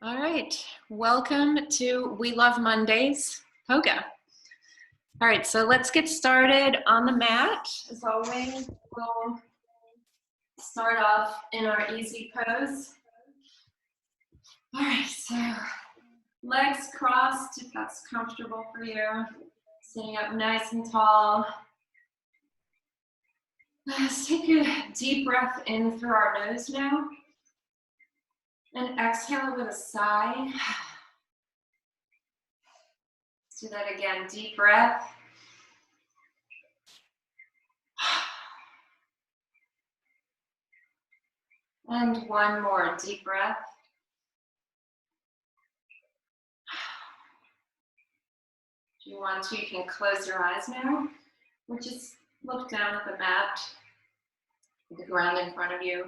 All right, welcome to We Love Mondays, Poga. All right, so let's get started on the mat. As always, we'll start off in our easy pose. All right, so legs crossed if that's comfortable for you. Sitting up nice and tall. Let's take a deep breath in through our nose now. And exhale with a sigh. Let's do that again, deep breath. And one more deep breath. If you want to, you can close your eyes now, or just look down at the mat, the ground in front of you.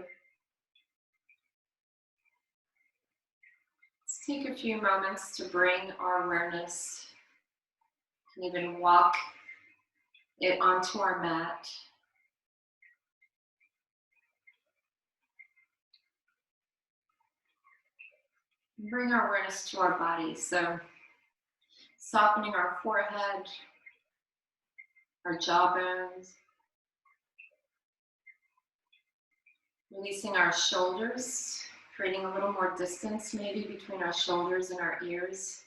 Let's take a few moments to bring our awareness. You can even walk it onto our mat. Bring our awareness to our body, so softening our forehead, our jawbones, releasing our shoulders, creating a little more distance maybe between our shoulders and our ears.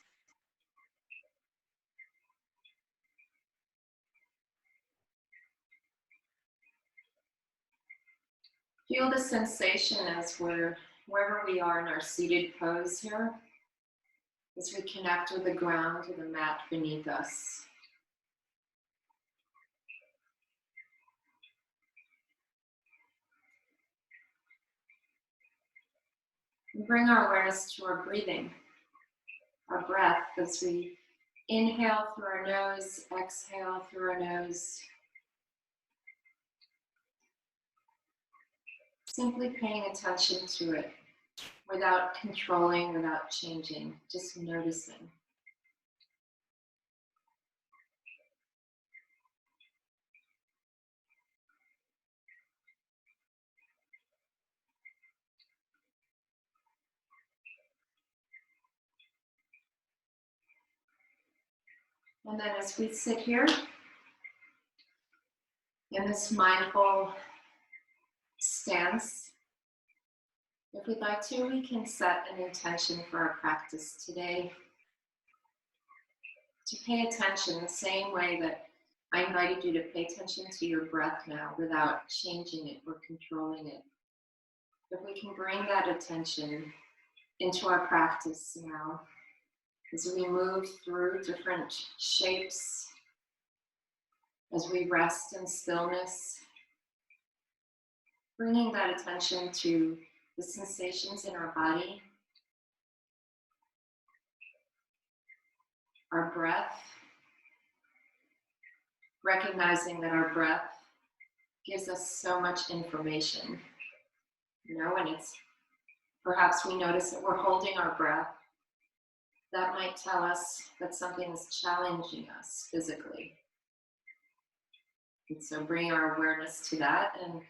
Feel the sensation as wherever we are in our seated pose here, as we connect with the ground, to the mat beneath us. And bring our awareness to our breathing, our breath, as we inhale through our nose, exhale through our nose. Simply paying attention to it without controlling, without changing, just noticing. And then as we sit here in this mindful stance, if we'd like to, we can set an intention for our practice today. To pay attention the same way that I invited you to pay attention to your breath now without changing it or controlling it. If we can bring that attention into our practice now, as we move through different shapes, as we rest in stillness, bringing that attention to the sensations in our body, our breath, recognizing that our breath gives us so much information, and it's perhaps we notice that we're holding our breath. That might tell us that something is challenging us physically. And so bring our awareness to that and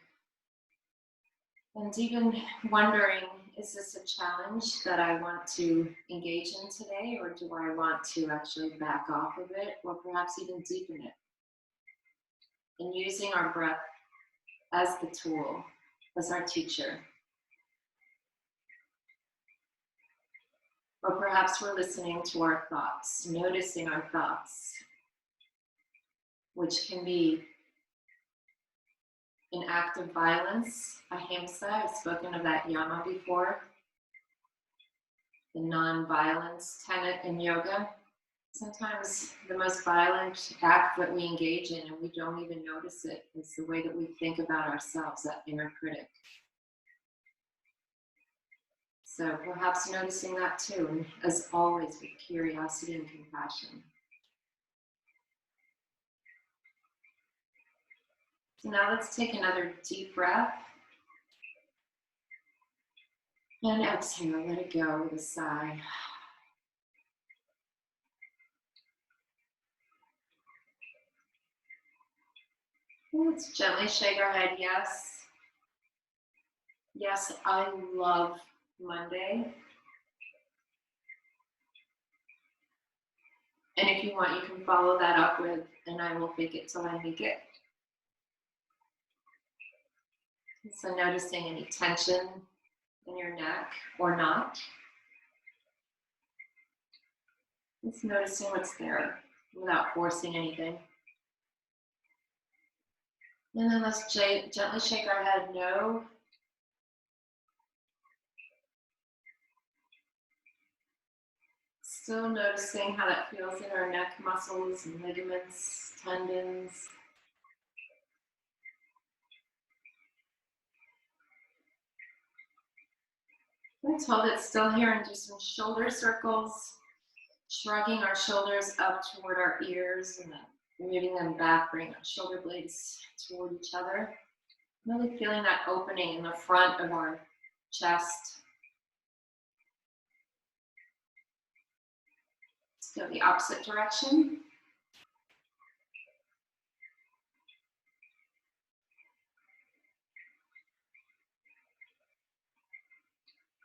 even wondering, is this a challenge that I want to engage in today, or do I want to actually back off of it, or perhaps even deepen it? And using our breath as the tool, as our teacher. Or perhaps we're listening to our thoughts, noticing our thoughts, which can be an act of violence, ahimsa. I've spoken of that yama before. The non-violence tenet in yoga. Sometimes the most violent act that we engage in, and we don't even notice it, is the way that we think about ourselves, that inner critic. So perhaps noticing that too, and as always with curiosity and compassion. So now let's take another deep breath. And exhale, let it go with a sigh. Let's gently shake our head, yes. Yes, I love Monday. And if you want, you can follow that up with, and I will fake it till I make it. So noticing any tension in your neck or not. Just noticing what's there without forcing anything. And then let's gently shake our head no. Still noticing how that feels in our neck muscles and ligaments, tendons. Let's hold it still here and do some shoulder circles, shrugging our shoulders up toward our ears and then moving them back, bring our shoulder blades toward each other. Really feeling that opening in the front of our chest. Let's go the opposite direction.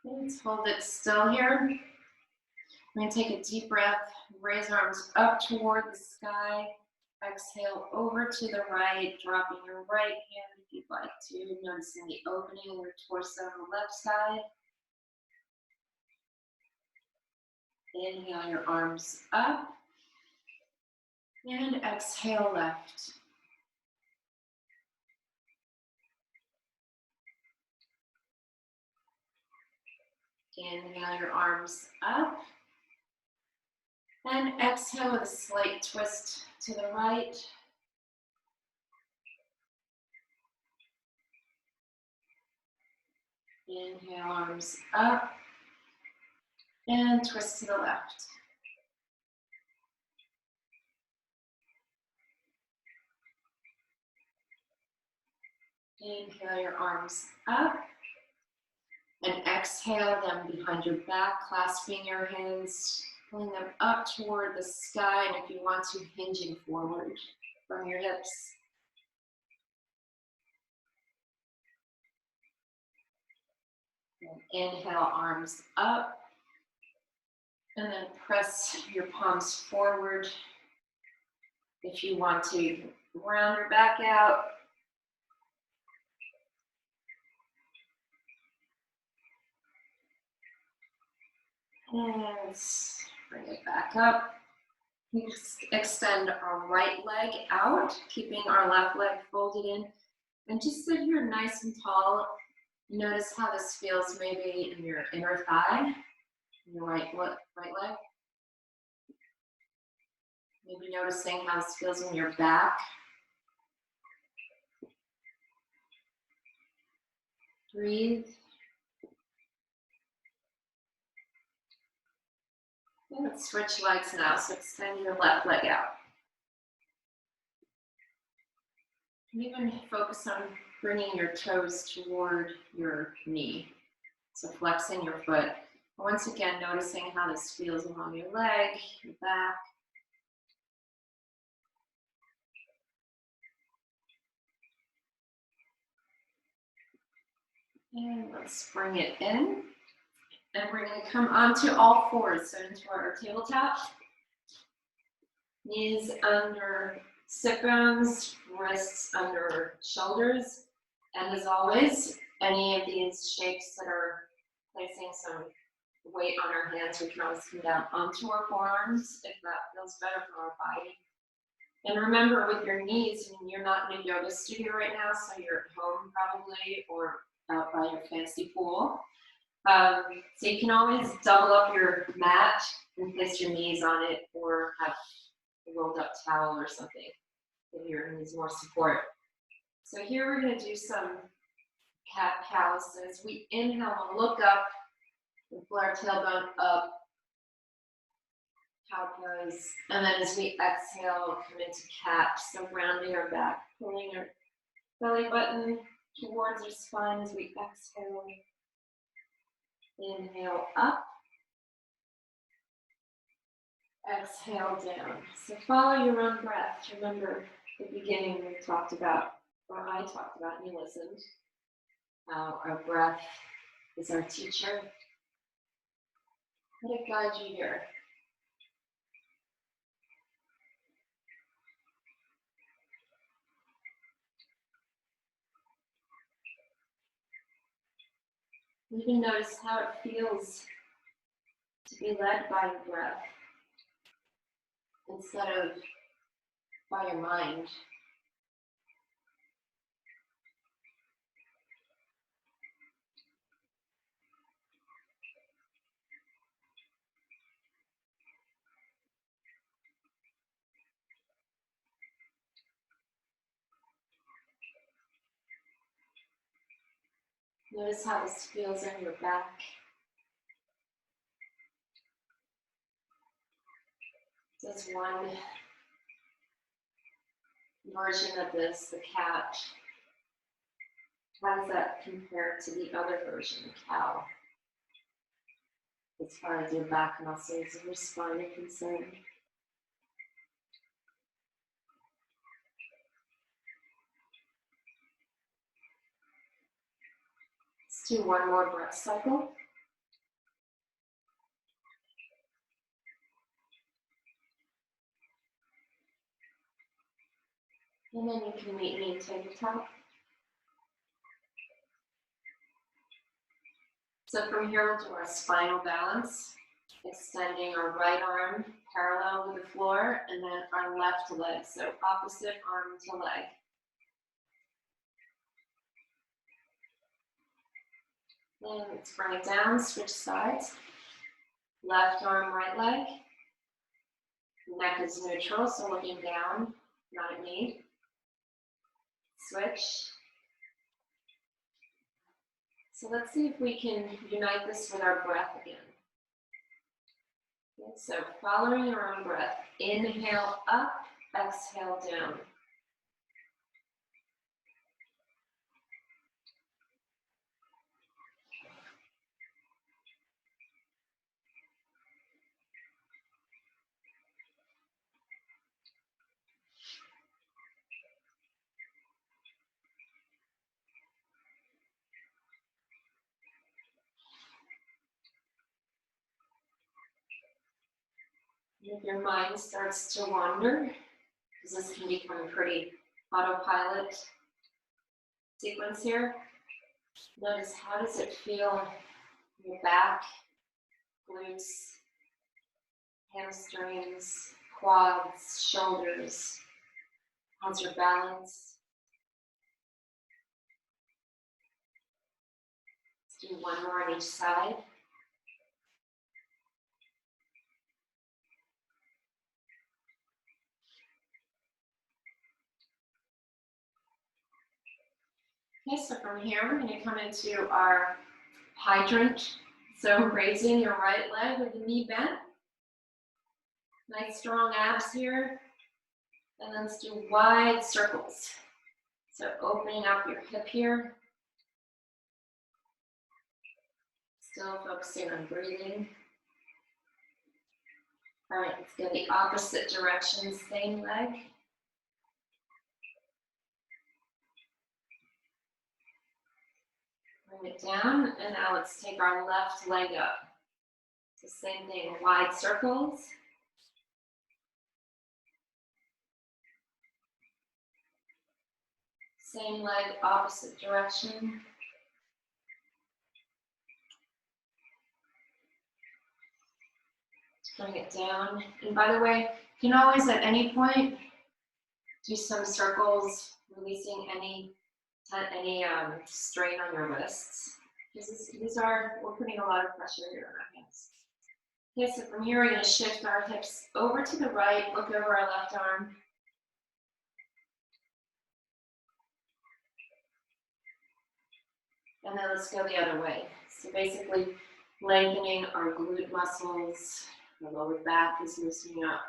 Let's hold it still here. We're going to take a deep breath, raise arms up toward the sky. Exhale over to the right, dropping your right hand if you'd like to. Noticing the opening in your torso on the left side. Inhale your arms up. And exhale left. Inhale your arms up. And exhale with a slight twist to the right. Inhale, arms up. And twist to the left. Inhale your arms up. And exhale them behind your back, clasping your hands, pulling them up toward the sky, and if you want to, hinging forward from your hips. And inhale, arms up, and then press your palms forward. If you want to, you can round your back out. And bring it back up. We extend our right leg out, keeping our left leg folded in. And just sit here nice and tall. Notice how this feels maybe in your inner thigh, your right leg. Maybe noticing how this feels in your back. Breathe. And let's switch legs now, so extend your left leg out. And even focus on bringing your toes toward your knee. So flexing your foot. Once again, noticing how this feels along your leg, your back. And let's bring it in. And we're going to come onto all fours, so into our tabletop. Knees under sit bones, wrists under shoulders. And as always, any of these shapes that are placing some weight on our hands, we can always come down onto our forearms if that feels better for our body. And remember, with your knees, I mean, you're not in a yoga studio right now, so you're at home probably, or out by your fancy pool. So you can always double up your mat and place your knees on it, or have a rolled up towel or something if your needs more support. So here we're going to do some cat-cows. So as we inhale, we'll look up and pull our tailbone up, cow pose, and then as we exhale, we'll come into cat. So rounding our back, pulling our belly button towards our spine as we exhale. Inhale up. Exhale down. So follow your own breath. Remember the beginning we talked about, or I talked about, and you listened. Our breath is our teacher. Let it guide you here. You can notice how it feels to be led by your breath instead of by your mind. Notice how this feels on your back. There's one version of this, the cat. How does that compare to the other version, the cow? As far as your back muscles and your spine are concerned. Let's do one more breath cycle. And then you can meet me in tabletop. So from here we'll do our spinal balance, extending our right arm parallel with the floor and then our left leg, so opposite arm to leg. Then let's bring it down, switch sides. Left arm, right leg. Neck is neutral, so looking down, not at me. Switch. So let's see if we can unite this with our breath again. Okay, so following your own breath, inhale up, exhale down. If your mind starts to wander, because this can become a pretty autopilot sequence here, notice how does it feel in your back, glutes, hamstrings, quads, shoulders. How's your balance? Let's do one more on each side. Okay, so from here, we're going to come into our hydrant. So raising your right leg with the knee bent. Nice strong abs here. And then let's do wide circles. So opening up your hip here. Still focusing on breathing. All right, let's go the opposite direction, same leg. Bring it down, and now let's take our left leg up. So same thing, wide circles. Same leg, opposite direction. Let's bring it down. And by the way, you can always at any point do some circles, releasing any strain on your wrists. We're putting a lot of pressure here on our hands. Okay, so from here we're going to shift our hips over to the right, look over our left arm. And then let's go the other way. So basically lengthening our glute muscles, the lower back is loosening up.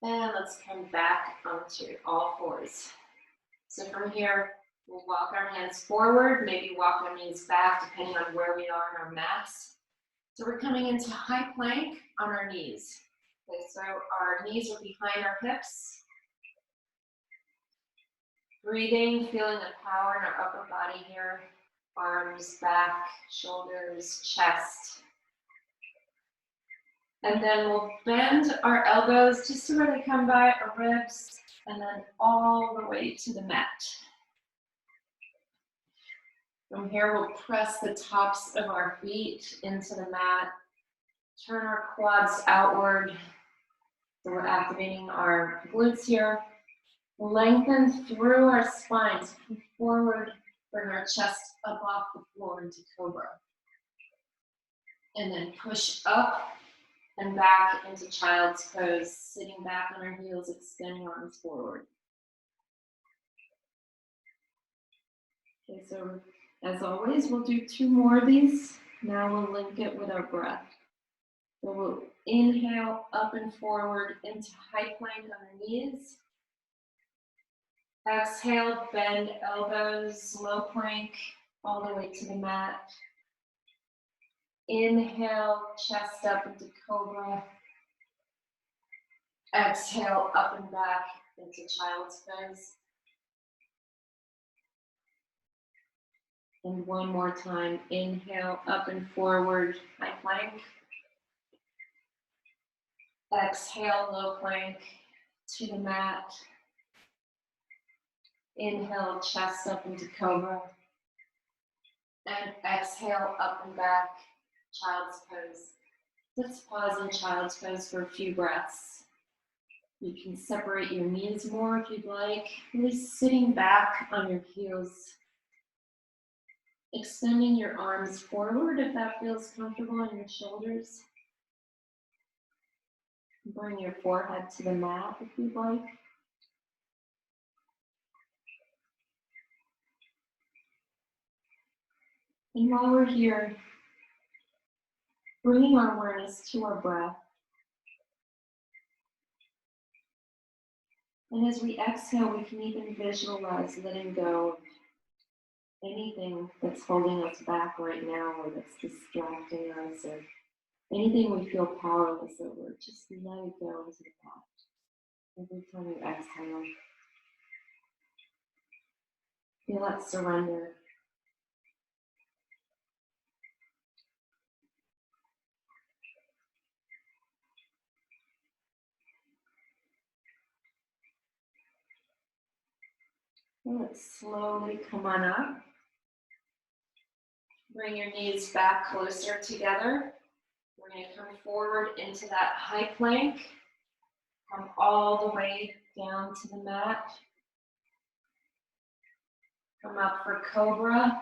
And let's come back onto all fours. So from here, we'll walk our hands forward, maybe walk our knees back, depending on where we are on our mats. So we're coming into high plank on our knees. Okay, so our knees are behind our hips. Breathing, feeling the power in our upper body here. Arms, back, shoulders, chest. And then we'll bend our elbows just to where they come by our ribs, and then all the way to the mat. From here, we'll press the tops of our feet into the mat. Turn our quads outward. So we're activating our glutes here. Lengthen through our spine. So come forward, bring our chest up off the floor into cobra. And then push up and back into child's pose, sitting back on our heels, extending arms forward. Okay, so as always, we'll do 2 more of these. Now we'll link it with our breath. So we'll inhale up and forward into high plank on our knees. Exhale, bend elbows, low plank, all the way to the mat. Inhale, chest up into cobra. Exhale, up and back into child's pose. And one more time, inhale, up and forward, high plank. Exhale, low plank to the mat. Inhale, chest up into cobra. And exhale, up and back, child's pose. Let's pause in child's pose for a few breaths. You can separate your knees more if you'd like. Really sitting back on your heels. Extending your arms forward if that feels comfortable on your shoulders. Bring your forehead to the mat if you'd like. And while we're here, bringing our awareness to our breath. And as we exhale, we can even visualize letting go of anything that's holding us back right now or that's distracting us or anything we feel powerless over. Just let it go into the mat. Every time you exhale, feel that surrender. Let's slowly come on up. Bring your knees back closer together. We're going to come forward into that high plank. Come all the way down to the mat. Come up for cobra.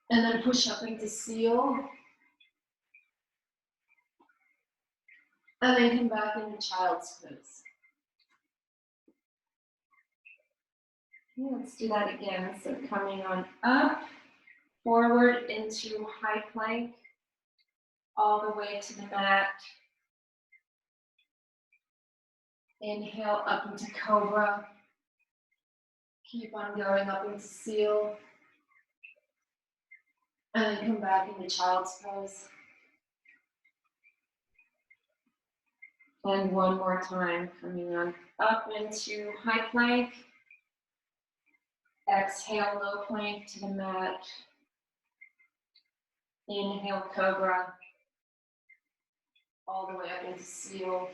And then push up into seal. And then come back into child's pose. Okay, let's do that again. So coming on up, forward into high plank, all the way to the mat. Inhale up into cobra. Keep on going up into seal. And then come back into child's pose. And one more time, coming on up into high plank. Exhale, low plank to the mat. Inhale, cobra. All the way up into seal.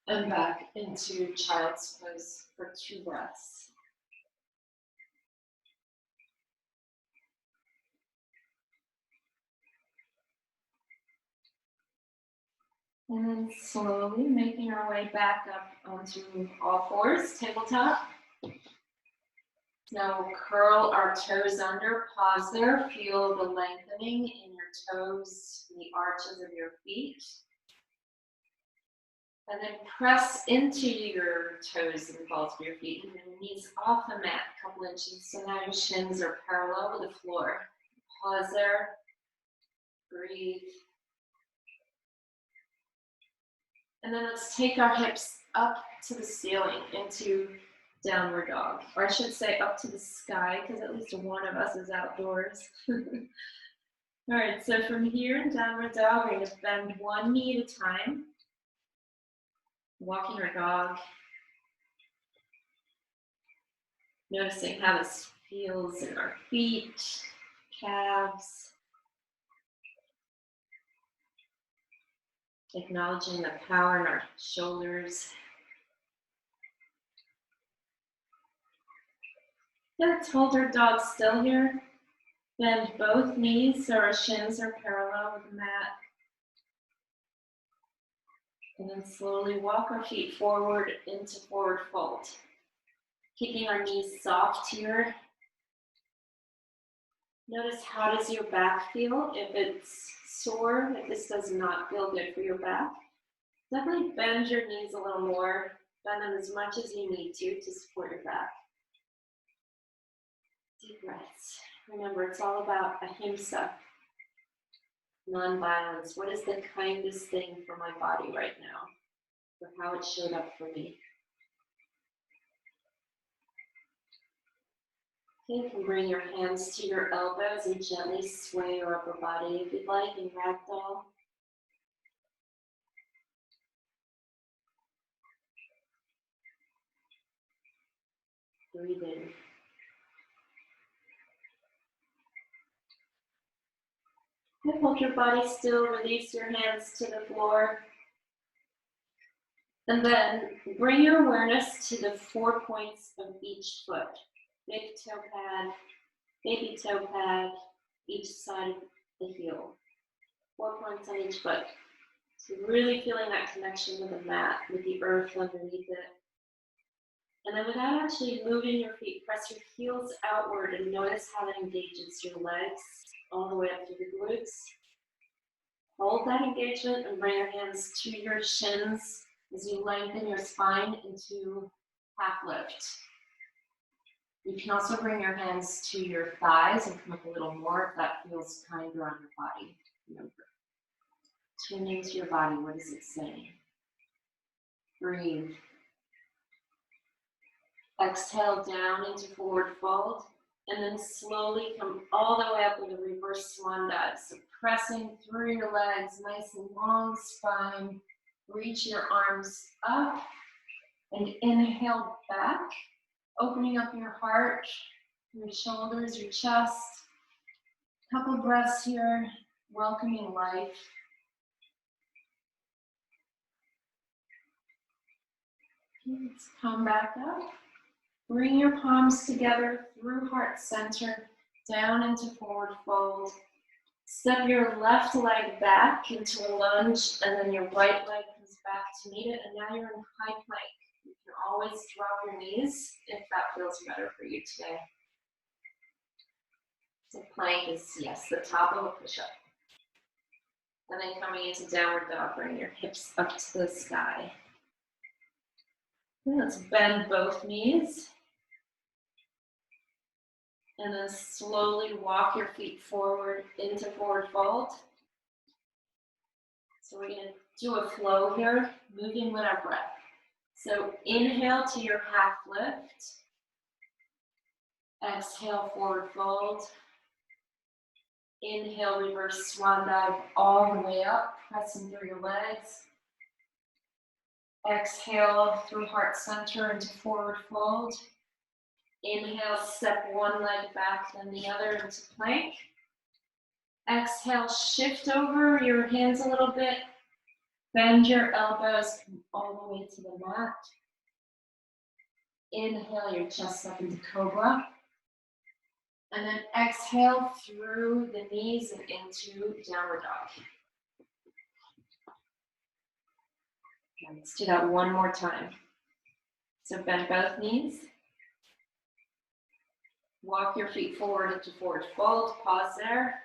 And back into child's pose for 2 breaths. And then slowly making our way back up onto all fours, tabletop. Now we'll curl our toes under, pause there, feel the lengthening in your toes, the arches of your feet. And then press into your toes and balls of your feet, and then knees off the mat a couple inches. So now your shins are parallel with the floor. Pause there, breathe. And then let's take our hips up to the ceiling into downward dog. Or I should say up to the sky, because at least one of us is outdoors. All right, so from here in downward dog, we're going to bend one knee at a time. Walking our dog. Noticing how this feels in our feet, calves. Acknowledging the power in our shoulders. Let's hold our dog still here. Bend both knees so our shins are parallel with the mat. And then slowly walk our feet forward into forward fold. Keeping our knees soft here. Notice, how does your back feel? If it's sore, if this does not feel good for your back, definitely bend your knees a little more. Bend them as much as you need to support your back. Deep breaths. Remember, it's all about ahimsa, non-violence. What is the kindest thing for my body right now? For how it showed up for me. Okay, you can bring your hands to your elbows and gently sway your upper body if you'd like in ragdoll. Breathe in. Hold your body still, release your hands to the floor. And then bring your awareness to the 4 points of each foot. Big toe pad, baby toe pad, each side of the heel. 4 points on each foot. So really feeling that connection with the mat, with the earth underneath it. And then without actually moving your feet, press your heels outward and notice how that engages your legs all the way up to the glutes. Hold that engagement and bring your hands to your shins as you lengthen your spine into half lift. You can also bring your hands to your thighs and come up a little more if that feels kinder on your body. Remember, tune into your body. What is it saying? Breathe. Exhale down into forward fold, and then slowly come all the way up with a reverse swan dive. So pressing through your legs, nice and long spine. Reach your arms up and inhale back, opening up your heart, your shoulders, your chest. Couple breaths here, welcoming life. Let's come back up. Bring your palms together through heart center, down into forward fold. Step your left leg back into a lunge, and then your right leg comes back to meet it, and now you're in high plank. You can always drop your knees if that feels better for you today. So plank is, yes, the top of a push-up. And then coming into downward dog, bring your hips up to the sky. And let's bend both knees. And then slowly walk your feet forward into forward fold. So we're going to do a flow here, moving with our breath. So inhale to your half lift. Exhale, forward fold. Inhale, reverse swan dive all the way up, pressing through your legs. Exhale through heart center into forward fold. Inhale, step one leg back, then the other into plank. Exhale, shift over your hands a little bit. Bend your elbows all the way to the mat. Inhale your chest up into cobra. And then exhale through the knees and into downward dog. Okay, let's do that one more time. So bend both knees. Walk your feet forward into forward fold. Pause there.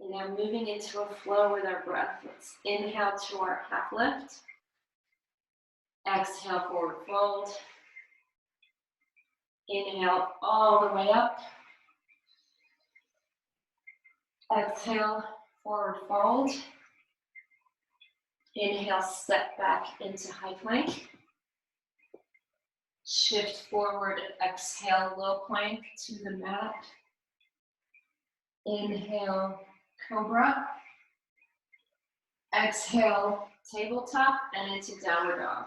And now moving into a flow with our breath. Let's inhale to our half lift. Exhale, forward fold. Inhale all the way up. Exhale, forward fold. Inhale, step back into high plank. Shift forward, exhale, low plank to the mat. Inhale, cobra. Exhale, tabletop, and into downward dog.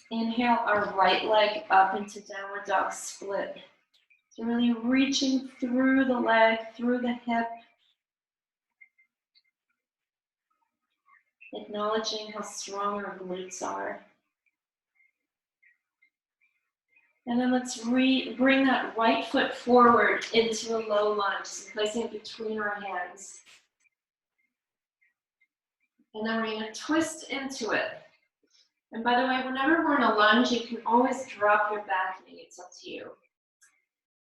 Inhale our right leg up into downward dog split. So really reaching through the leg, through the hip. acknowledging how strong our glutes are. And then let's bring that right foot forward into a low lunge, so placing it between our hands. And then we're going to twist into it. And by the way, whenever we're in a lunge, you can always drop your back knee. It's up to you.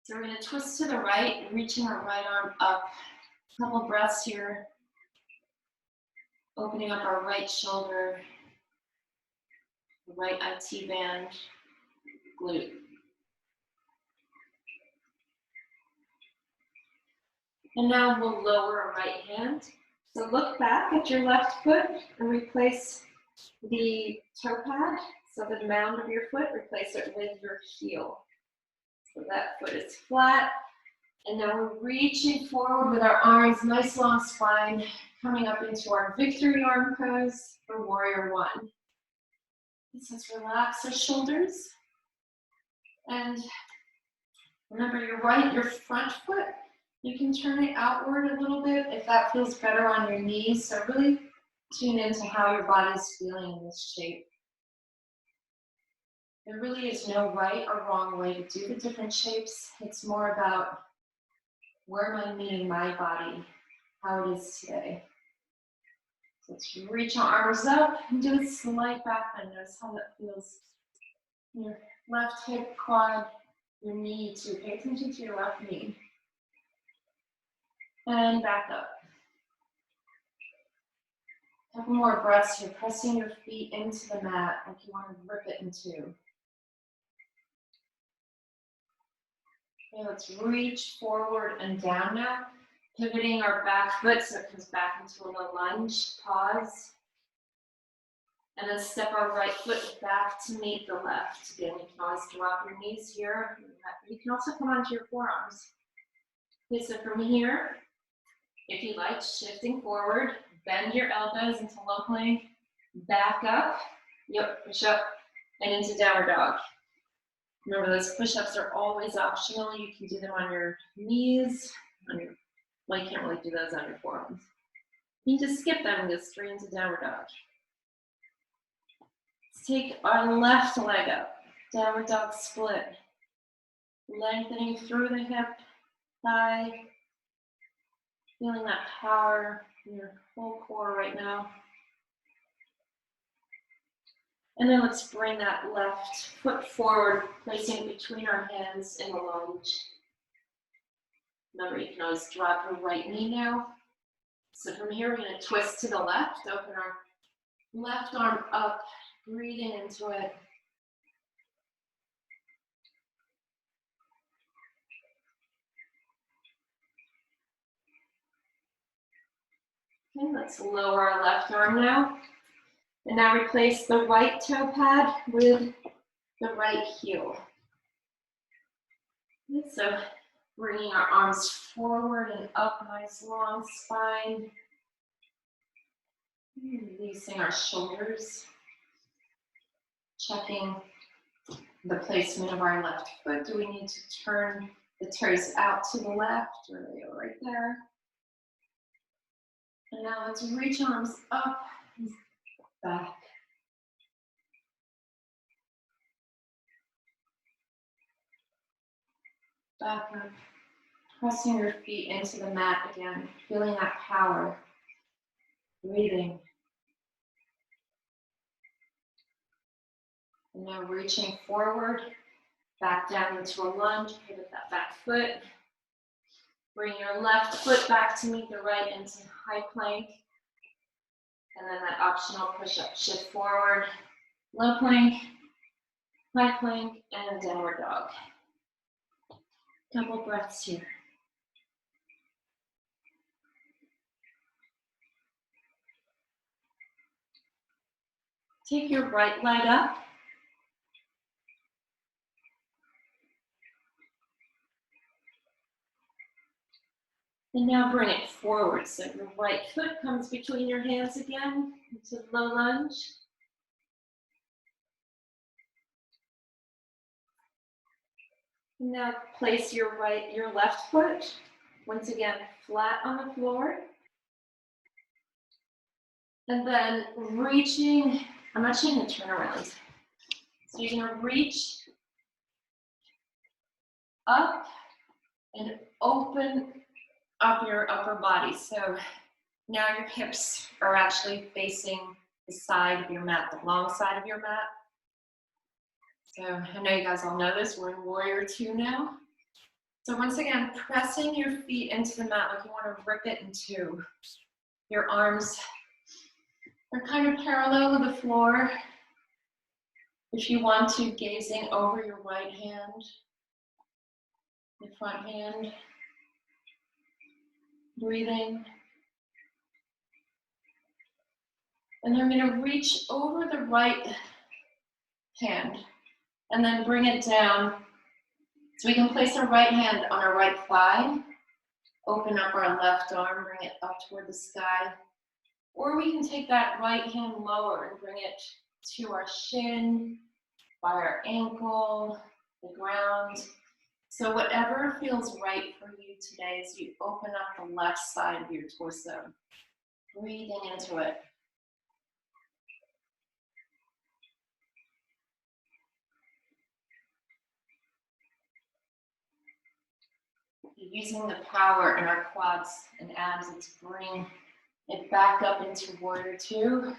So we're going to twist to the right, reaching our right arm up. A couple breaths here. Opening up our right shoulder, the right IT band, glute. And now we'll lower our right hand. So look back at your left foot and replace the toe pad. So the mound of your foot, replace it with your heel. So that foot is flat. And now we're reaching forward with our arms, nice long spine, coming up into our victory arm pose for warrior one. This is relax our shoulders. And remember your front foot, you can turn it outward a little bit if that feels better on your knees. So really tune into how your body's feeling in this shape. There really is no right or wrong way to do the different shapes. It's more about where am I meeting my body, how it is today. So let's reach our arms up and do a slight back bend. Notice how that feels. Your left hip, quad, your knee too. Pay attention to your left knee. And back up. A couple more breaths here, pressing your feet into the mat like you want to rip it in two. Okay, let's reach forward and down now, pivoting our back foot so it comes back into a low lunge. Pause. And then step our right foot back to meet the left. Again, you can always drop your knees here. You can also come onto your forearms. Okay, so from here, if you like, shifting forward, bend your elbows into low plank, back up, yep, push up, and into downward dog. Remember, those push-ups are always optional. You can do them on your knees, well, you can't really do those on your forearms. You can just skip them and go straight into downward dog. Let's take our left leg up, downward dog split, lengthening through the hip, thigh, feeling that power in your whole core right now. And then let's bring that left foot forward, placing it between our hands in the lunge. Remember, you can always drop your right knee now. So from here, we're going to twist to the left, open our left arm up, breathing into it. Okay, let's lower our left arm now. And now replace the right toe pad with the right heel. Okay, so bringing our arms forward and up, nice long spine. Releasing our shoulders. Checking the placement of our left foot. Do we need to turn the toes out to the left, or are they right there? And now let's reach arms up and back. Back up. Pressing your feet into the mat again, feeling that power. Breathing. And now reaching forward, back down into a lunge, pivot that back foot. Bring your left foot back to meet the right into high plank. And then that optional push-up. Shift forward, low plank, high plank, and downward dog. Couple breaths here. Take your right leg up. And now bring it forward. So your right foot comes between your hands again into low lunge. And now place your left foot, once again, flat on the floor. And then reaching, I'm actually going to turn around. So you're going to reach up and open up your upper body. So now your hips are actually facing the side of your mat, the long side of your mat. So I know you guys all know this, we're in Warrior Two now. So once again, pressing your feet into the mat like you want to rip it in two. Your arms are kind of parallel to the floor. If you want to, gazing over your right hand, your front hand, breathing. And then I'm going to reach over the right hand and then bring it down. So we can place our right hand on our right thigh, open up our left arm, bring it up toward the sky. Or we can take that right hand lower and bring it to our shin, by our ankle, the ground. So whatever feels right for you today as you open up the left side of your torso, breathing into it. Using the power in our quads and abs to bring it back up into Warrior Two.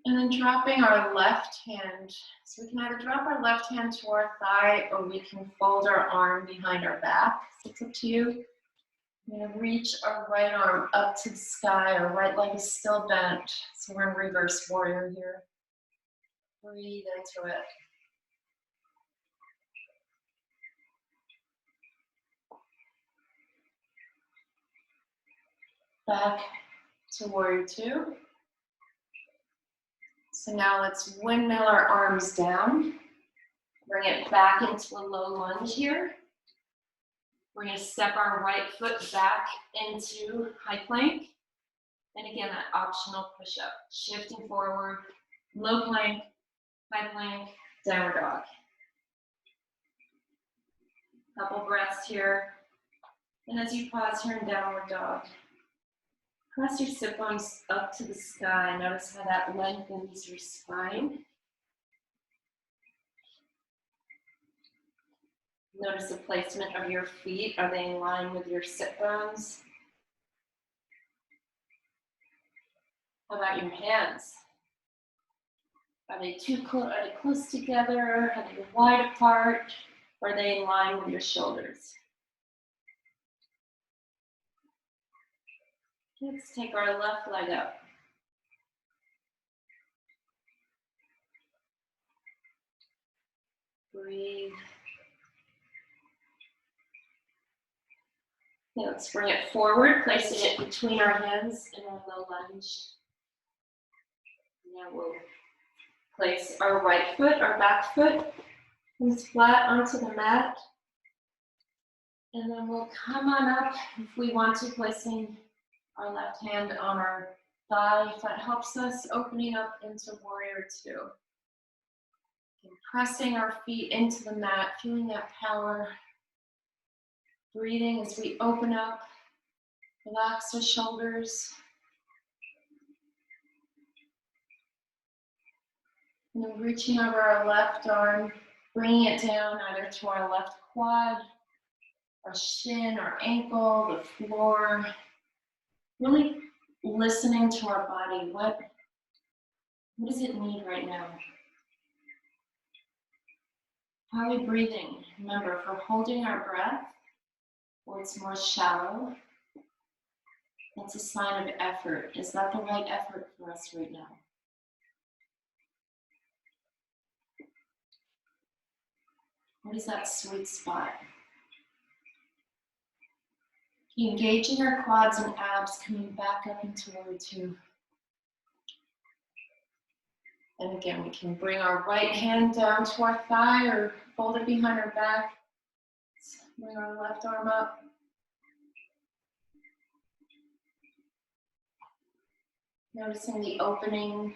And then dropping our left hand. So we can either drop our left hand to our thigh or we can fold our arm behind our back. So it's up to you. We're going to reach our right arm up to the sky. Our right leg is still bent. So we're in reverse warrior here. Breathe into it. Back to Warrior Two. So now let's windmill our arms down. Bring it back into a low lunge here. We're going to step our right foot back into high plank. And again, that optional push-up. Shifting forward, low plank, high plank, downward dog. Couple breaths here. And as you pause here in downward dog, press your sit bones up to the sky. Notice how that lengthens your spine. Notice the placement of your feet. Are they in line with your sit bones? How about your hands? Are they too close? Are they close together? Are they wide apart? Or are they in line with your shoulders? Let's take our left leg up. Breathe. Okay, let's bring it forward, placing it between our hands in our low lunge. Now we'll place our right foot, our back foot, comes flat onto the mat. And then we'll come on up if we want to, placing our left hand on our thigh. If that helps us, opening up into Warrior Two. And pressing our feet into the mat, feeling that power. Breathing as we open up, relax the shoulders. And then reaching over our left arm, bringing it down either to our left quad, our shin, our ankle, the floor. Really listening to our body. What does it need right now? How are we breathing? Remember, if we're holding our breath, or it's more shallow, that's a sign of effort. Is that the right effort for us right now? What is that sweet spot? Engaging our quads and abs, coming back up into Warrior Two. And again, we can bring our right hand down to our thigh or fold it behind our back. Bring our left arm up. Noticing the opening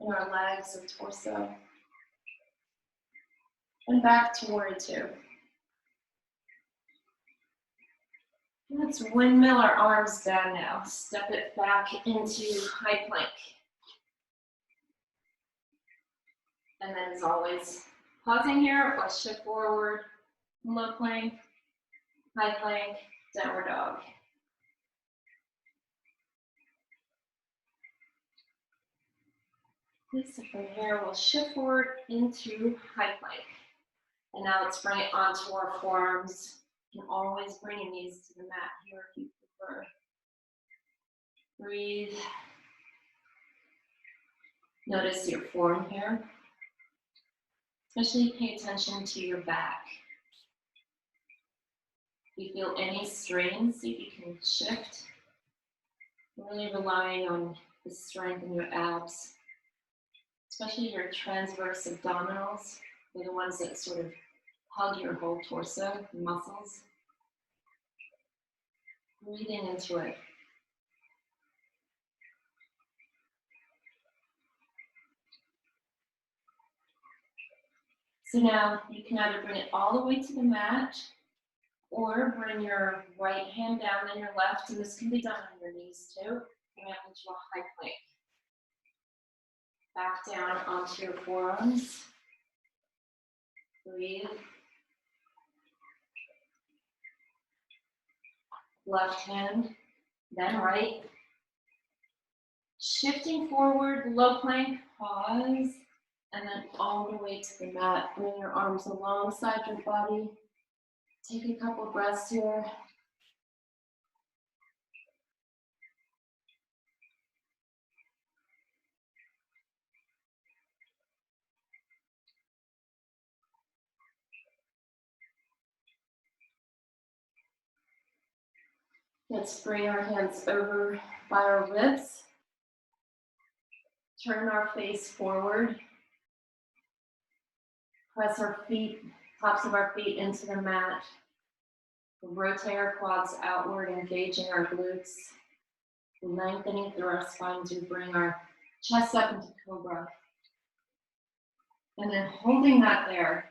in our legs or torso. And back to Warrior Two. Let's windmill our arms down now. Step it back into high plank. And then as always, pausing here or shift forward, low plank, high plank, downward dog. So from here, we'll shift forward into high plank. And now let's bring it onto our forearms. You can always bring your knees to the mat here if you prefer. Breathe. Notice your form here. Especially pay attention to your back. If you feel any strain, see if you can shift. Really relying on the strength in your abs, especially your transverse abdominals. They're the ones that sort of hug your whole torso, the muscles. Breathing into it. So now you can either bring it all the way to the mat or bring your right hand down and your left, and this can be done on your knees too. Bring up into a high plank. Back down onto your forearms. Breathe. Left hand, then right. Shifting forward, low plank, pause, and then all the way to the mat. Bring your arms alongside your body. Take a couple breaths here. Let's bring our hands over by our ribs. Turn our face forward. Press our feet, tops of our feet into the mat. Rotate our quads outward, engaging our glutes. Lengthening through our spine to bring our chest up into cobra. And then holding that there,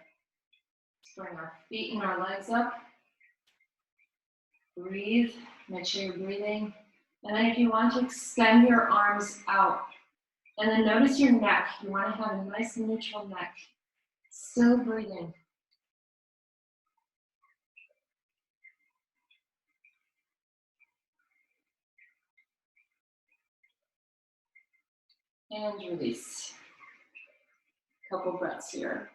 let's bring our feet and our legs up. Breathe, make sure you're breathing. And then if you want to extend your arms out, and then notice your neck. You want to have a nice neutral neck. Still breathing. And release. Couple breaths here.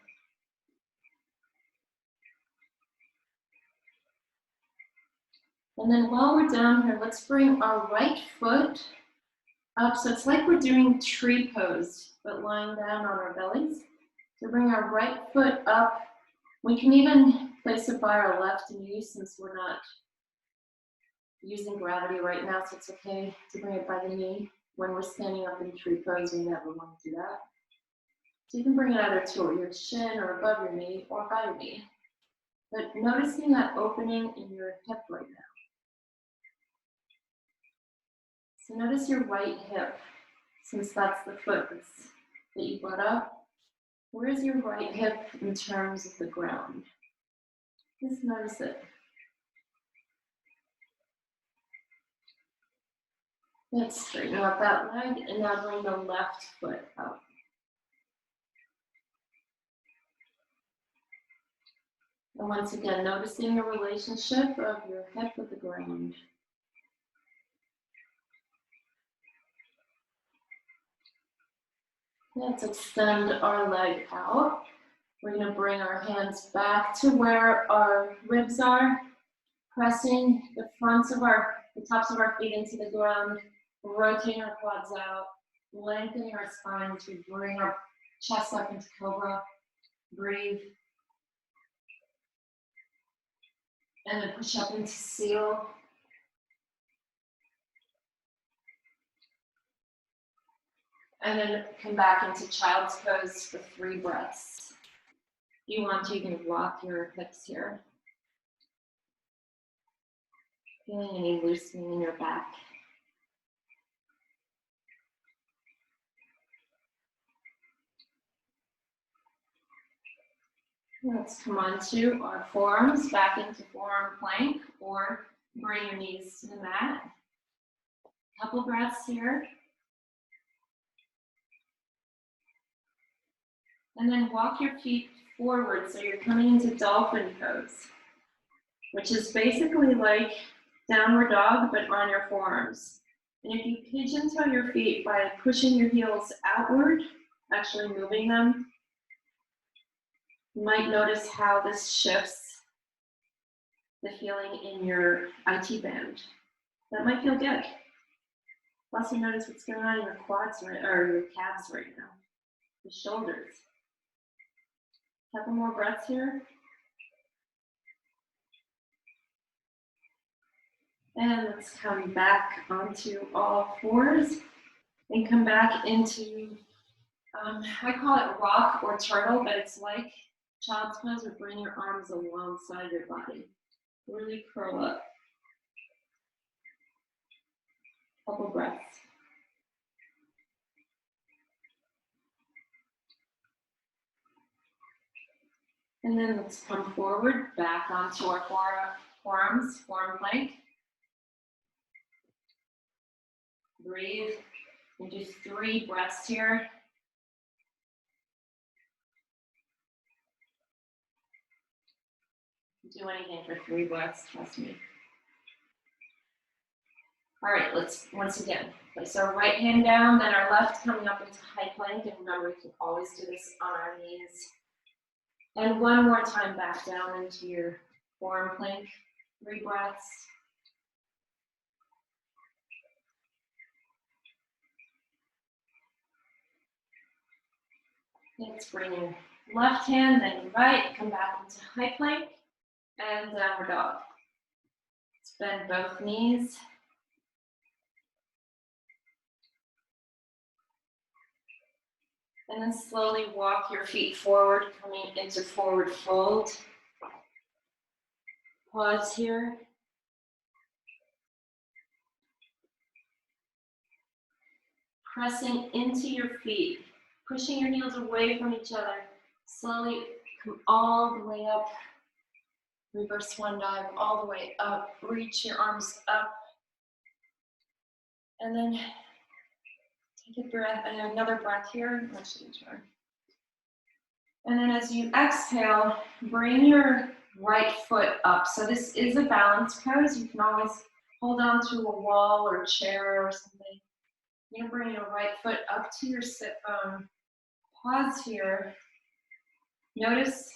And then while we're down here, let's bring our right foot up. So it's like we're doing tree pose, but lying down on our bellies. So bring our right foot up. We can even place it by our left knee since we're not using gravity right now, so it's okay to bring it by the knee. When we're standing up in tree pose, we never want to do that. So you can bring it either to your shin or above your knee or by your knee. But noticing that opening in your hip right now. So notice your right hip, since that's the foot that you brought up. Where is your right hip in terms of the ground? Just notice it. Let's straighten out that leg and now bring the left foot out. And once again, noticing the relationship of your hip with the ground. Let's extend our leg out. We're going to bring our hands back to where our ribs are, pressing the tops of our feet into the ground, rotating our quads out, lengthening our spine to bring our chest up into cobra. Breathe. And then push up into seal. And then come back into child's pose for 3 breaths. If you want to, you can rock your hips here. Feeling any loosening in your back. Let's come on to our forearms, back into forearm plank, or Bring your knees to the mat. Couple breaths here. And then walk your feet forward so you're coming into dolphin pose, which is basically like downward dog, but on your forearms. And if you pigeon toe your feet by pushing your heels outward, actually moving them, you might notice how this shifts the feeling in your IT band. That might feel good. Also notice what's going on in your quads or your calves right now, the shoulders. Couple more breaths here. And let's come back onto all fours and come back into, I call it rock or turtle, but it's like child's pose, or bring your arms alongside your body. Really curl up. Couple breaths. And then let's come forward, back onto our forearms, forearm plank. Breathe, and do 3 breaths here. Do anything for 3 breaths, trust me. All right, let's, once again, place our right hand down, then our left coming up into high plank, and remember, we can always do this on our knees. And one more time back down into your forearm plank, 3 breaths. Let's bring your left hand, then your right, come back into high plank, and downward dog. Let's bend both knees. And then slowly walk your feet forward, coming into forward fold. Pause here. Pressing into your feet, pushing your heels away from each other. Slowly come all the way up. Reverse swan dive all the way up. Reach your arms up. And then take a breath, and another breath here. Actually, turn. And then as you exhale, bring your right foot up. So this is a balance pose. You can always hold on to a wall or a chair or something. You're gonna bring your right foot up to your sit bone. Pause here. Notice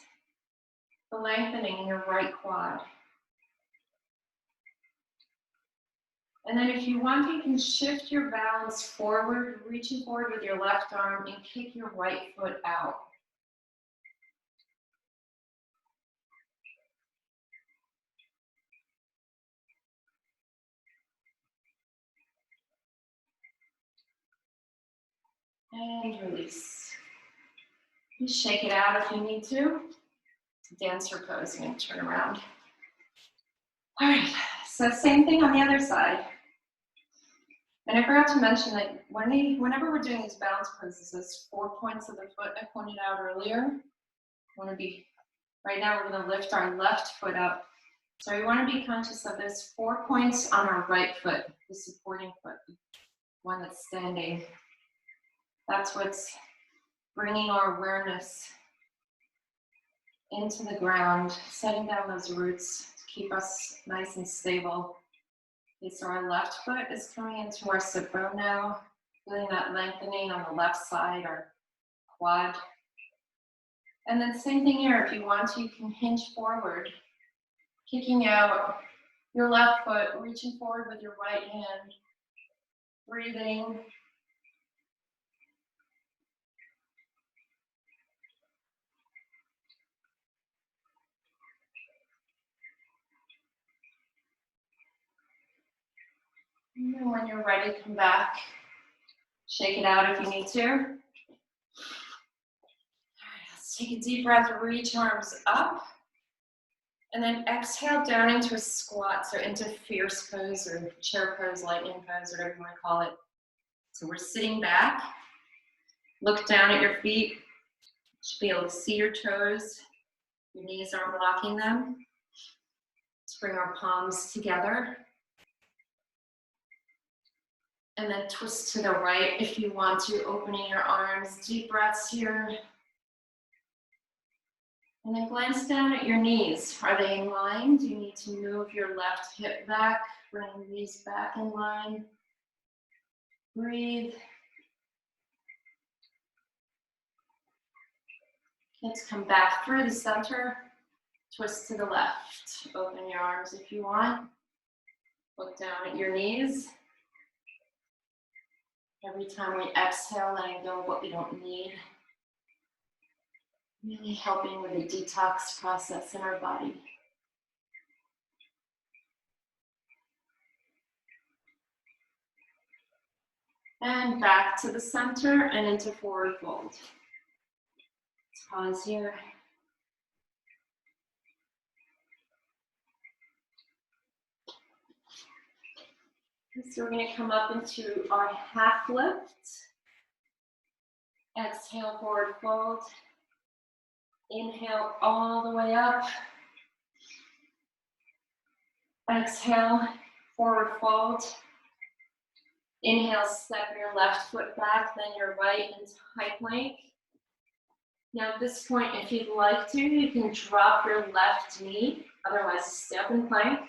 the lengthening in your right quad. And then if you want, you can shift your balance forward, reaching forward with your left arm and kick your right foot out. And release. Just shake it out if you need to. Dancer pose, I'm going to turn around. All right, so same thing on the other side. And I forgot to mention that whenever we're doing these balance poses, those 4 points of the foot I pointed out earlier, right now we're going to lift our left foot up. So we want to be conscious of those 4 points on our right foot, the supporting foot, one that's standing. That's what's bringing our awareness into the ground, setting down those roots to keep us nice and stable. Okay, so our left foot is coming into our sit bone now, feeling that lengthening on the left side, our quad. And then same thing here, if you want to, you can hinge forward, kicking out your left foot, reaching forward with your right hand, breathing. And then when you're ready, come back. Shake it out if you need to. All right, let's take a deep breath, reach arms up. And then exhale down into a squat, so into fierce pose or chair pose, lightning pose, whatever you want to call it. So we're sitting back. Look down at your feet. You should be able to see your toes. Your knees aren't blocking them. Let's bring our palms together. And then twist to the right if you want to, opening your arms. Deep breaths here. And then glance down at your knees. Are they in line? Do you need to move your left hip back? Bring your knees back in line. Breathe. Let's come back through the center. Twist to the left. Open your arms if you want. Look down at your knees. Every time we exhale, letting go of what we don't need. Really helping with the detox process in our body. And back to the center and into forward fold. Let's pause here. So we're going to come up into our half lift. Exhale, forward fold. Inhale all the way up. Exhale, forward fold. Inhale, step your left foot back, then your right into high plank. Now at this point, if you'd like to, you can drop your left knee, otherwise stay up in plank.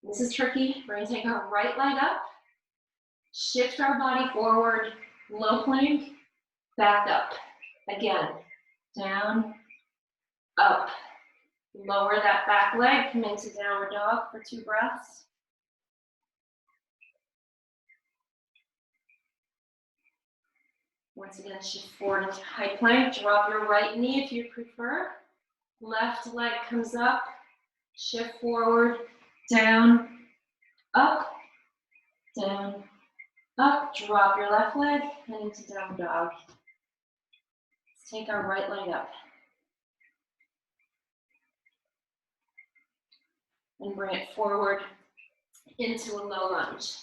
This is tricky. We're going to take our right leg up, shift our body forward, low plank, back up. Again, down, up. Lower that back leg, come into downward dog for 2 breaths. Once again, shift forward into high plank. Drop your right knee if you prefer. Left leg comes up, shift forward, down, up, down, up. Drop your left leg and into downward dog. Let's take our right leg up. And bring it forward into a low lunge.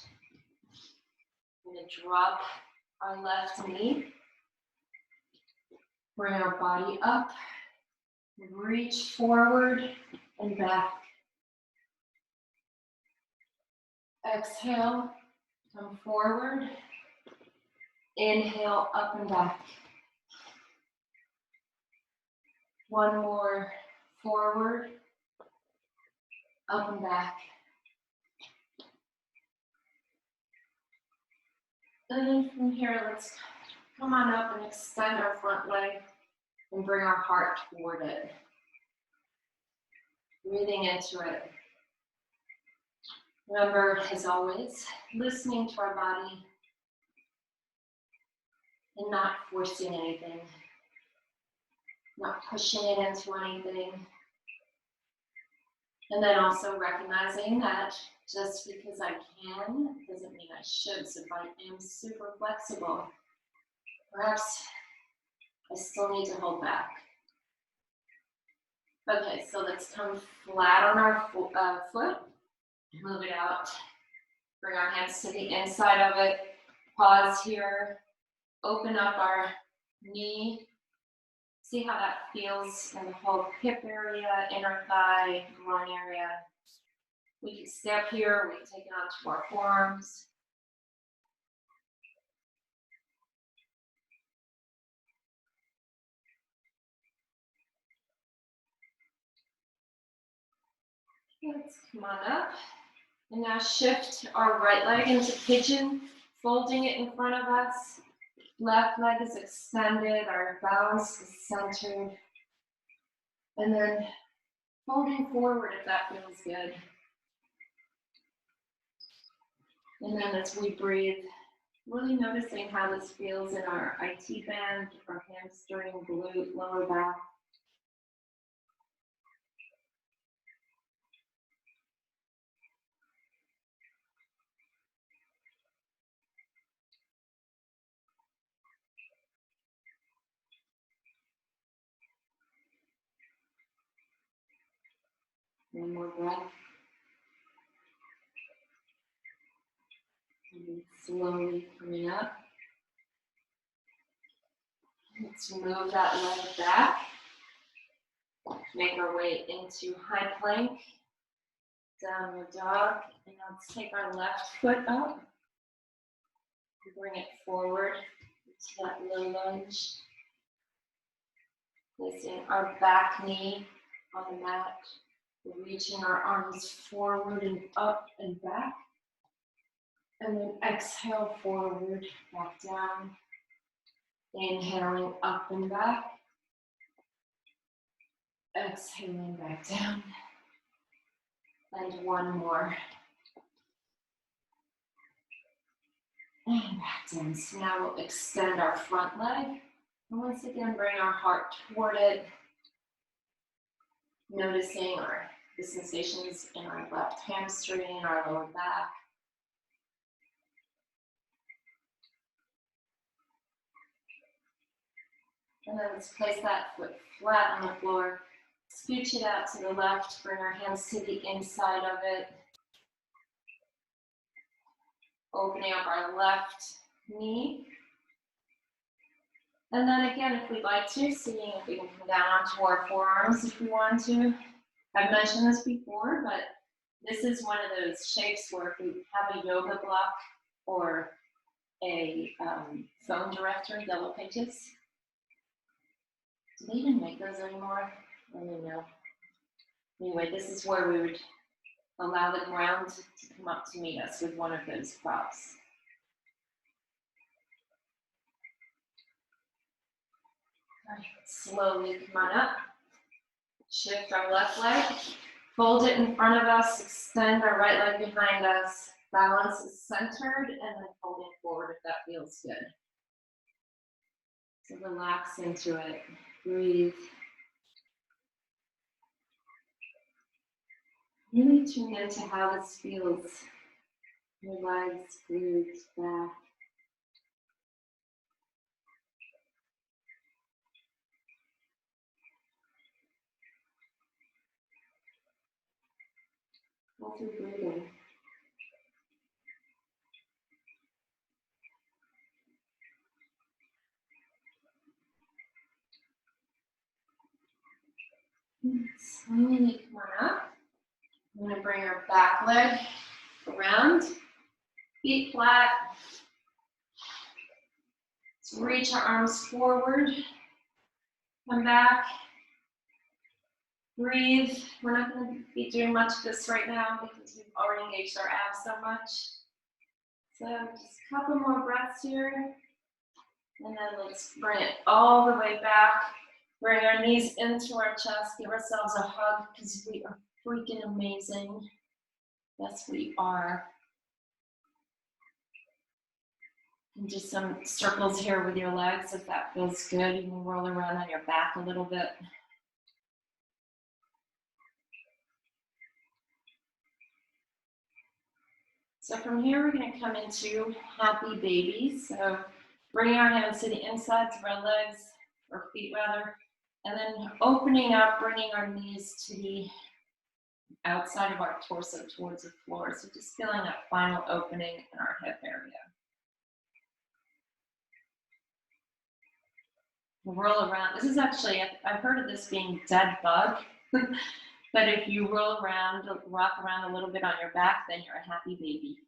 I'm going to drop our left knee. Bring our body up. Reach forward and back. Exhale, come forward. Inhale, up and back. One more, forward, up and back. And then from here, let's come on up and extend our front leg and bring our heart toward it. Breathing into it. Remember, as always, listening to our body and not forcing anything, not pushing it into anything. And then also recognizing that just because I can doesn't mean I should. So if I am super flexible, perhaps I still need to hold back. Okay, so let's come flat on our foot, move it out, bring our hands to the inside of it, pause here, open up our knee, see how that feels in the whole hip area, inner thigh, groin area. We can stay up here, we can take it onto our forearms. Let's come on up. And now shift our right leg into pigeon, folding it in front of us. Left leg is extended, our balance is centered. And then folding forward if that feels good. And then as we breathe, really noticing how this feels in our IT band, our hamstring, glute, lower back. One more breath. And slowly coming up. Let's move that leg back. Make our way into high plank, downward dog, and let's take our left foot up. Bring it forward to that low lunge. Placing our back knee on the mat. Reaching our arms forward and up and back. And then exhale forward, back down. Inhaling up and back. Exhaling back down. And one more. And back down. So now we'll extend our front leg. And once again, bring our heart toward it. Noticing the sensations in our left hamstring, our lower back. And then let's place that foot flat on the floor. Scooch it out to the left. Bring our hands to the inside of it. Opening up our left knee. And then again, if we'd like to, seeing if we can come down onto our forearms if we want to. I've mentioned this before, but this is one of those shapes where if we have a yoga block or a phone directory, Yellow Pages. Do they even make those anymore? I don't know. Anyway, this is where we would allow the ground to come up to meet us with one of those props. All right, slowly come on up. Shift our left leg. Fold it in front of us. Extend our right leg behind us. Balance is centered and then folding forward if that feels good. So relax into it. Breathe. Really tune into how this feels. Your legs, glutes, back. Go through breathing. Slowly come on up. I'm going to bring our back leg around, feet flat. Let's reach our arms forward. Come back. Breathe. We're not going to be doing much of this right now because we've already engaged our abs so much. So just a couple more breaths here. And then let's bring it all the way back. Bring our knees into our chest. Give ourselves a hug because we are freaking amazing. Yes, we are. And just some circles here with your legs if that feels good. You can roll around on your back a little bit. So from here, we're going to come into happy baby. So bringing our hands to the insides of our legs, or feet rather, and then opening up, bringing our knees to the outside of our torso towards the floor. So just feeling that final opening in our hip area. We'll roll around. This is actually, I've heard of this being dead bug. But if you roll around, rock around a little bit on your back, then you're a happy baby.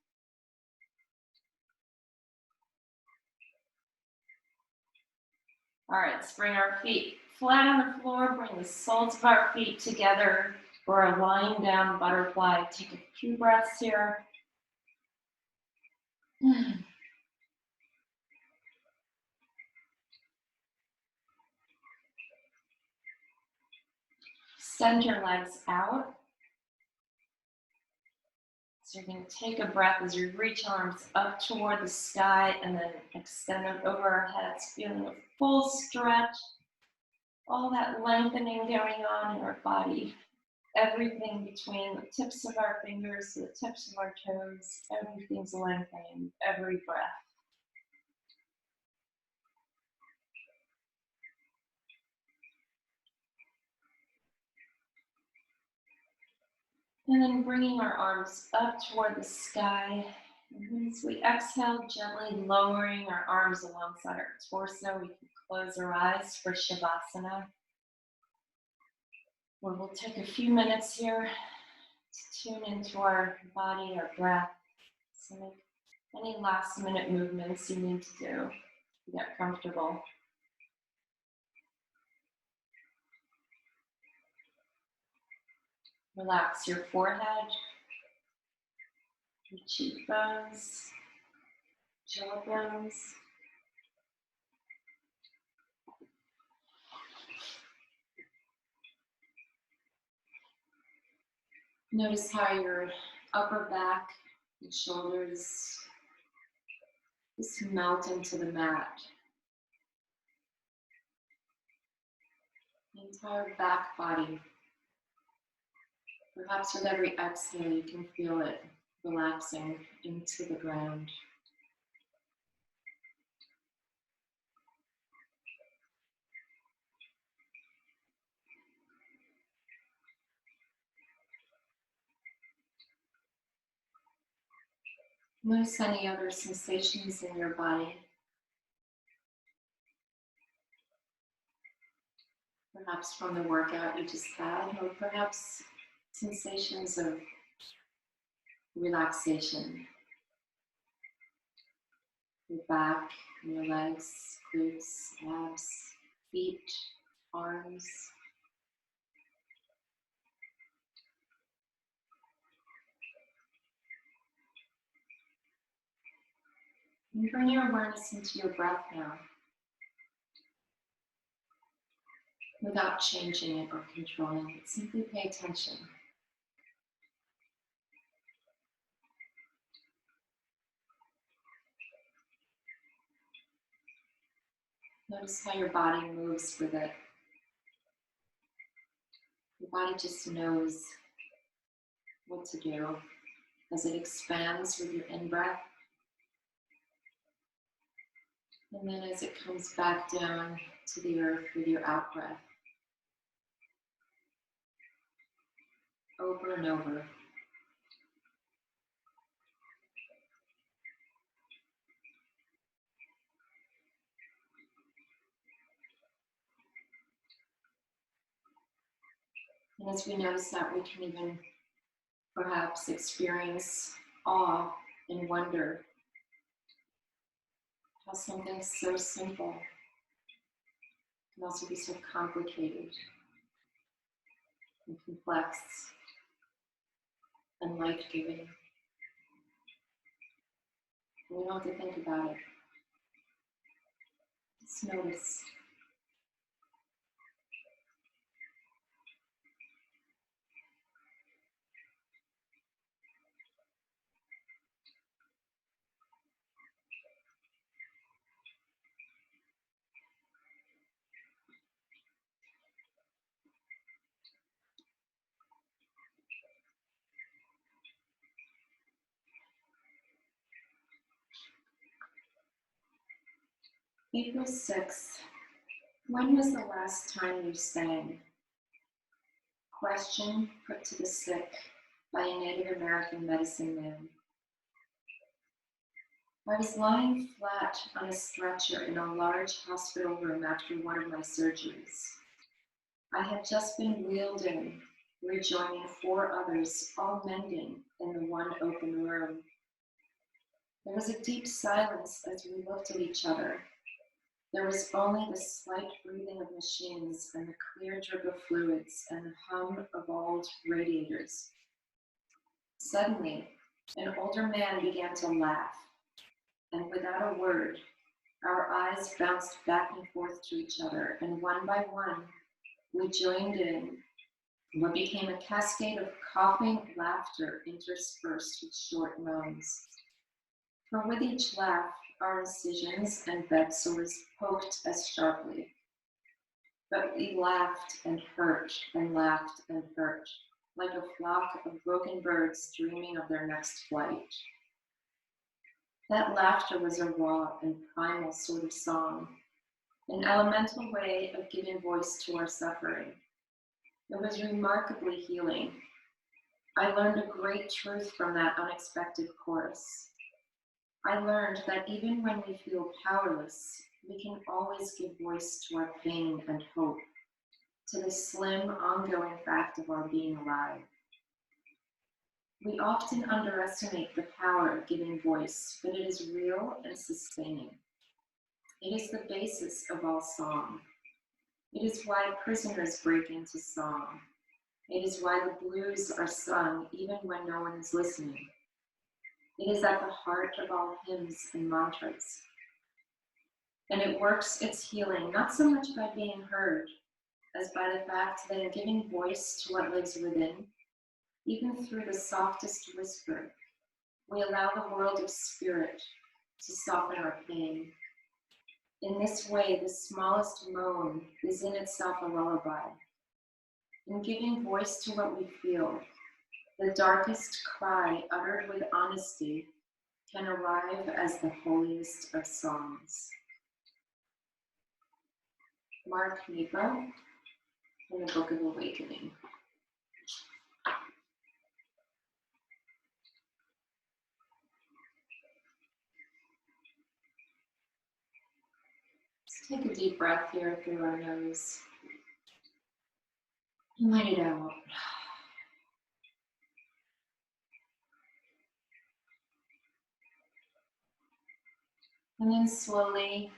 All right, let's bring our feet flat on the floor, bring the soles of our feet together for a lying down butterfly. Take a few breaths here. Send your legs out. So you're going to take a breath as you reach arms up toward the sky and then extend them over our heads, feeling a full stretch, all that lengthening going on in our body. Everything between the tips of our fingers to the tips of our toes, everything's lengthening, every breath. And then bringing our arms up toward the sky. And as we exhale, gently lowering our arms alongside our torso, we can close our eyes for Shavasana. Or we'll take a few minutes here to tune into our body, our breath. So make any last minute movements you need to do to get comfortable. Relax your forehead, your cheekbones, jawbones. Notice how your upper back and shoulders just melt into the mat. The entire back body. Perhaps with every exhale, you can feel it relaxing into the ground. Notice any other sensations in your body. Perhaps from the workout you just had, or perhaps sensations of relaxation. Your back, your legs, glutes, abs, feet, arms. And bring your awareness into your breath now, without changing it or controlling it. Simply pay attention. Notice how your body moves with it. Your body just knows what to do as it expands with your in-breath. And then as it comes back down to the earth with your out-breath. Over and over. And as we notice that, we can even perhaps experience awe and wonder how something so simple can also be so complicated and complex and life-giving. We don't have to think about it. Just notice. April 6th. When was the last time you sang? Question put to the sick by a Native American medicine man. I was lying flat on a stretcher in a large hospital room after one of my surgeries. I had just been wheeled in, rejoining 4 others, all mending in the one open room. There was a deep silence as we looked at each other. There was only the slight breathing of machines and the clear drip of fluids and the hum of old radiators. Suddenly, an older man began to laugh, and without a word, our eyes bounced back and forth to each other, and one by one, we joined in what became a cascade of coughing laughter interspersed with short moans. For with each laugh, our incisions and bed sores poked as sharply. But we laughed and hurt and laughed and hurt, like a flock of broken birds dreaming of their next flight. That laughter was a raw and primal sort of song, an elemental way of giving voice to our suffering. It was remarkably healing. I learned a great truth from that unexpected chorus. I learned that even when we feel powerless, we can always give voice to our pain and hope, to the slim, ongoing fact of our being alive. We often underestimate the power of giving voice, but it is real and sustaining. It is the basis of all song. It is why prisoners break into song. It is why the blues are sung even when no one is listening. It is at the heart of all hymns and mantras. And it works its healing not so much by being heard, as by the fact that in giving voice to what lives within, even through the softest whisper, we allow the world of spirit to soften our pain. In this way, the smallest moan is in itself a lullaby. In giving voice to what we feel, the darkest cry uttered with honesty can arrive as the holiest of songs. Mark Nepo in the Book of Awakening. Take a deep breath here through our nose and let it out. And then slowly,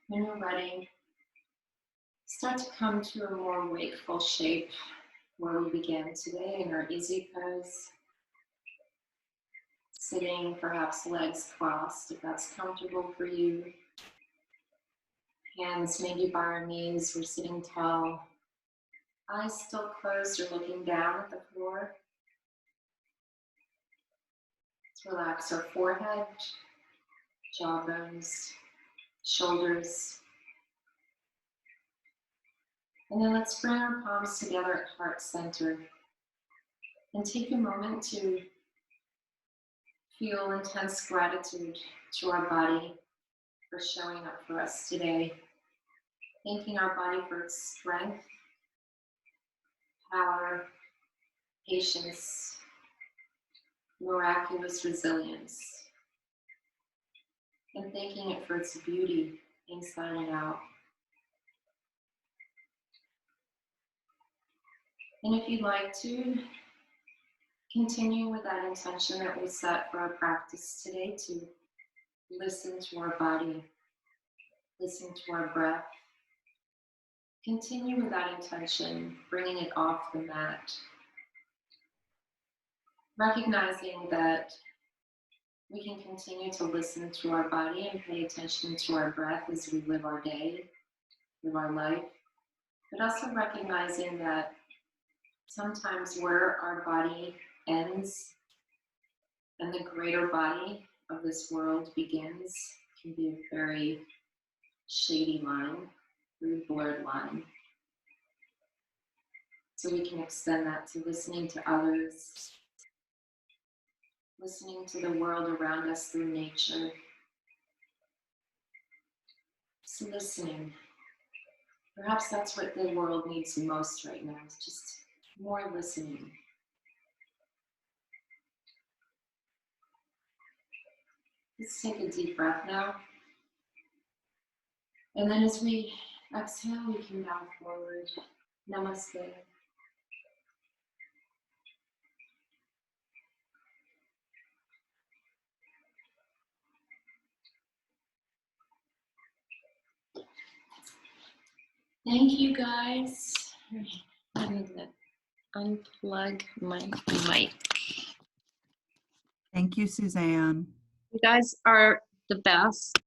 when you're ready, start to come to a more wakeful shape where we began today in our easy pose. Sitting, perhaps legs crossed if that's comfortable for you. Hands maybe by our knees, we're sitting tall. Eyes still closed or looking down at the floor. Let's relax our forehead, jawbones, shoulders. And then let's bring our palms together at heart center and take a moment to feel intense gratitude to our body for showing up for us today. Thanking our body for its strength, power, patience, miraculous resilience, and thanking it for its beauty inside and out. And if you'd like to, continue with that intention that we set for our practice today to listen to our body, listen to our breath. Continue with that intention, bringing it off the mat. Recognizing that we can continue to listen to our body and pay attention to our breath as we live our day, live our life, but also recognizing that sometimes where our body ends and the greater body of this world begins can be a very shady line, very blurred line. So we can extend that to listening to others, listening to the world around us through nature. So listening. Perhaps that's what the world needs most right now, is just more listening. Let's take a deep breath now. And then as we exhale, we can bow forward. Namaste. Thank you, guys. I'm gonna unplug my mic. Thank you, Suzanne. You guys are the best.